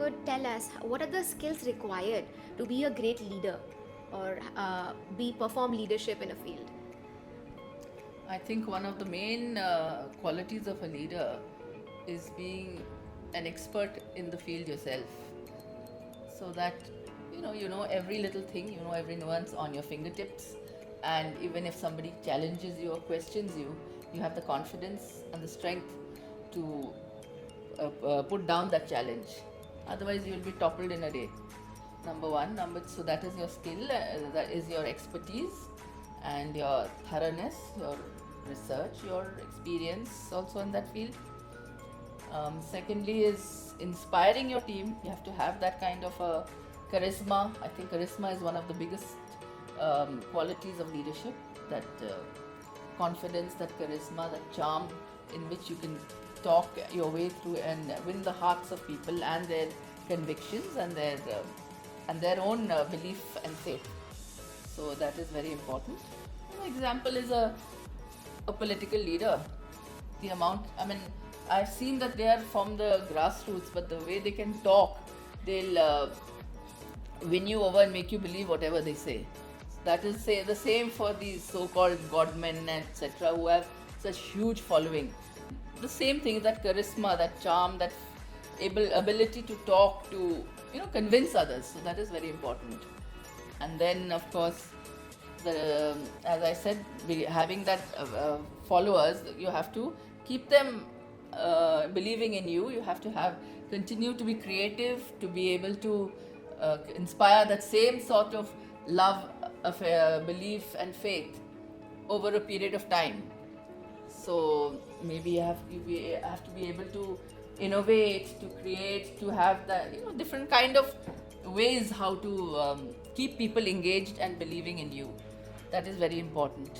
could tell us what are the skills required to be a great leader or be perform leadership in a field. I think one of the main qualities of a leader is being an expert in the field yourself, so that you know every little thing, you know every nuance on your fingertips, and even if somebody challenges you or questions you, you have the confidence and the strength to put down that challenge. Otherwise, you will be toppled in a day. Number one, so that is your skill, that is your expertise, and your thoroughness, your research, your experience also in that field. Secondly, is inspiring your team. You have to have that kind of a charisma. I think charisma is one of the biggest qualities of leadership. That confidence, that charisma, that charm, in which you can talk your way through and win the hearts of people and their convictions and their own belief and faith. So that is very important. An example is a political leader. The amount, I mean, I've seen that they are from the grassroots, but the way they can talk, they'll win you over and make you believe whatever they say. That is say the same for these so-called godmen, etc., who have such huge following. The same thing, that charisma, that charm, that ability to talk, to convince others. So that is very important. And then, of course, as I said, having that followers, you have to keep them believing in you. You have to continue to be creative, to be able to inspire that same sort of love, of belief and faith over a period of time. So maybe you have to be able to innovate, to create, to have the different kind of ways how to keep people engaged and believing in you. That is very important.